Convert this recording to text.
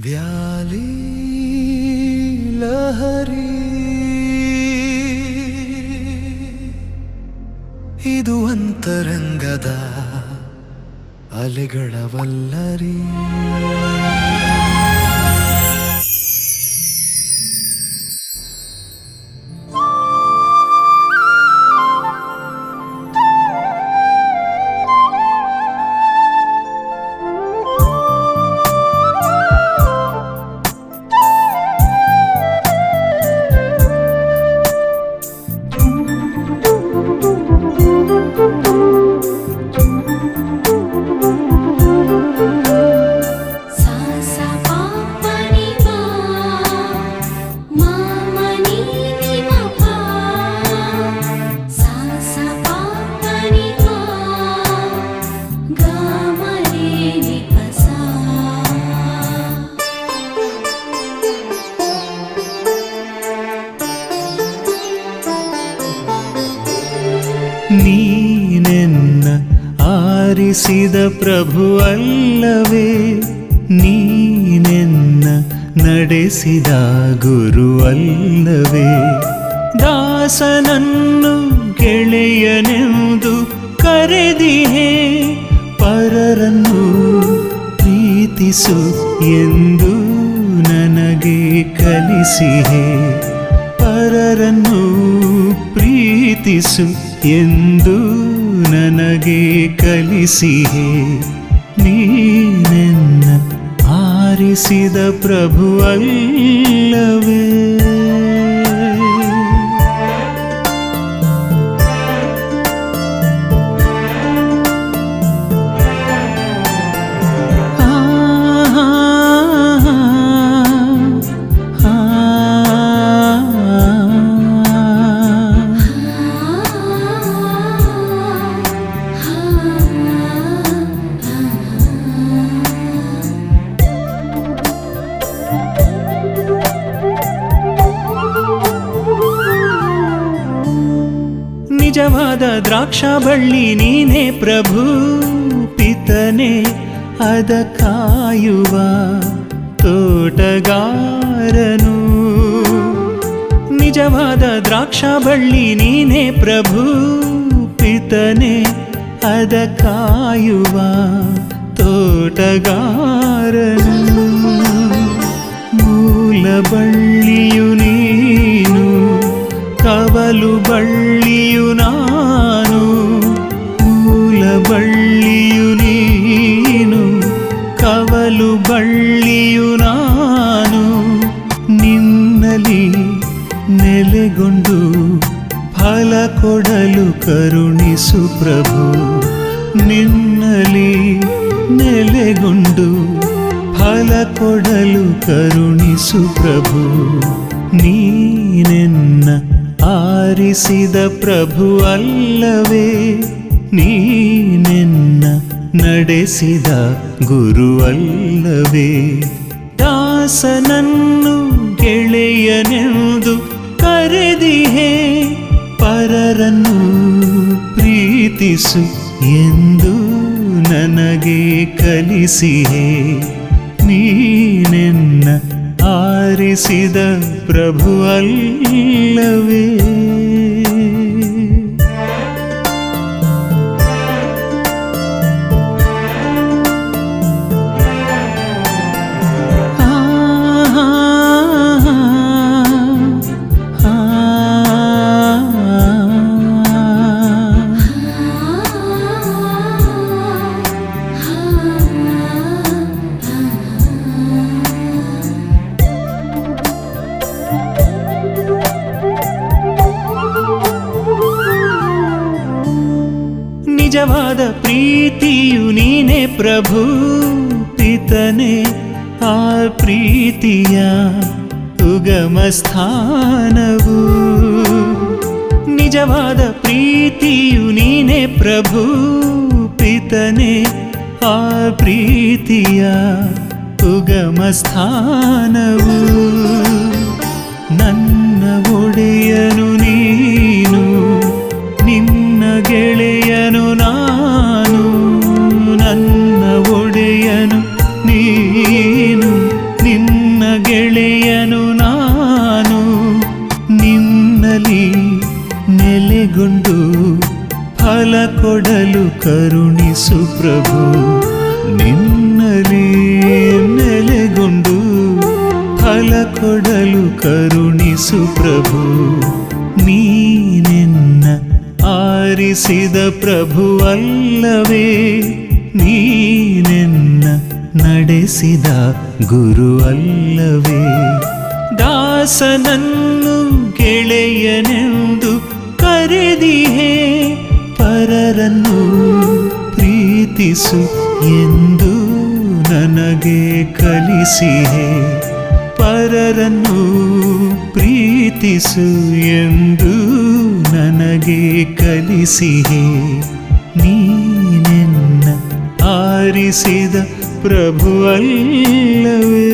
Valley Lahari ಇದು ಅಂತರಂಗದ ಅಲೆಗಳ ವಲ್ಲರಿ. ನೀನೆನ್ನ ಆರಿಸಿದ ಪ್ರಭು ಅಲ್ಲವೇ, ನೀನೆನ್ನ ನಡೆಸಿದ ಗುರು ಅಲ್ಲವೇ. ದಾಸನನ್ನು ಗೆಳೆಯನೆಂದು ಕರೆದಿಹೆ, ಪರರನ್ನು ಪ್ರೀತಿಸು ಎಂದು ನನಗೆ ಕಲಿಸಿಹೆ. ಪರರನ್ನು ಪ್ರೀತಿಸು ಎಂದು ನನಗೆ ಕಲಿಸಿಹೆ. ನೀನೆನ್ನ ಆರಿಸಿದ ಪ್ರಭು ಅಲ್ಲವೇ. ನಿಜವಾದ ದ್ರಾಕ್ಷಬಳ್ಳಿ ನೀನೇ ಪ್ರಭು, ಪಿತನೆ ಅದ ಕಾಯುವ ತೋಟಗಾರನು. ನಿಜವಾದ ದ್ರಾಕ್ಷಬಳ್ಳಿ ನೀನೇ ಪ್ರಭು, ಪಿತನೆ ಅದ ಕಾಯುವ ತೋಟಗಾರನು. ಮೂಲ ಬಳ್ಳಿಯು ನೀನು, ಕವಲು ಬಳ್ಳಿಯು ನಾನು. ಮೂಲ ಬಳ್ಳಿಯು ನೀನು, ಕವಲು ಬಳ್ಳಿಯು ನಾನು. ನಿನ್ನಲಿ ನೆಲೆಗೊಂಡು ಫಲ ಕೊಡಲು ಕರುಣಿಸು ಪ್ರಭು. ನಿನ್ನಲಿ ನೆಲೆಗೊಂಡು ಫಲ ಕೊಡಲು ಕರುಣಿಸು ಪ್ರಭು. ನೀನೆನ್ನ ಆರಿಸಿದ ಪ್ರಭು ಅಲ್ಲವೇ, ನೀನೆನ್ನ ನಡೆಸಿದ ಗುರು ಅಲ್ಲವೇ. ದಾಸನನ್ನು ಗೆಳೆಯನೆಂದು ಕರೆದಿಹೆ, ಪರರನ್ನು ಪ್ರೀತಿಸು ಎಂದು ನನಗೆ ಕಲಿಸಿಹೆ. ನೀನೆನ್ನ ಆರಿಸಿದ ಪ್ರಭು ಅಲ್ಲವೇ. ನಿಜವಾದ ಪ್ರೀತಿಯು ನೀನೇ ಪ್ರಭು, ಪಿತನೆ ಆ ಪ್ರೀತಿಯ ಉಗಮ ಸ್ಥಾನವು. ನಿಜವಾದ ಪ್ರೀತಿಯು ನೀನೇ ಪ್ರಭು, ಪಿತನೆ ಆ ಪ್ರೀತಿಯ ಉಗಮ ಸ್ಥಾನವು. ನನ್ನ ಒಡೆಯನು ನೀನು, ನಿನ್ನ ಗೆಳೆಯನು ನಾನು. ನನ್ನ ಒಡೆಯನು ನೀನು, ಗೆಳೆಯನು ನಾನು ನಿನ್ನಲಿ ನೆಲೆಗೊಂಡು ಫಲ ಕೊಡಲು ಕರುಣಿಸು ಪ್ರಭು ನಿನ್ನಲಿ ನೆಲೆಗೊಂಡು ಫಲ ಕೊಡಲು ಕರುಣಿಸು ಪ್ರಭು ನೀನೆನ್ನ ಆರಿಸಿದ ಪ್ರಭು ಅಲ್ಲವೇ ನೀನೆನ್ನ ನಡೆಸಿದ ಗುರು ಅಲ್ಲವೇ ದಾಸನನ್ನು ಗೆಳೆಯನೆಂದು ಕರೆದಿಹೇ ಪರರನ್ನು ಪ್ರೀತಿಸು ಎಂದು ನನಗೆ ಕಲಿಸಿಹೇ ಪರರನ್ನು ಪ್ರೀತಿಸು ಎಂದು ನನಗೆ ಕಲಿಸಿಹೇ ನೀನೆನ್ನ ಆರಿಸಿದ ಪ್ರಭು ಅಲ್ಲವೇ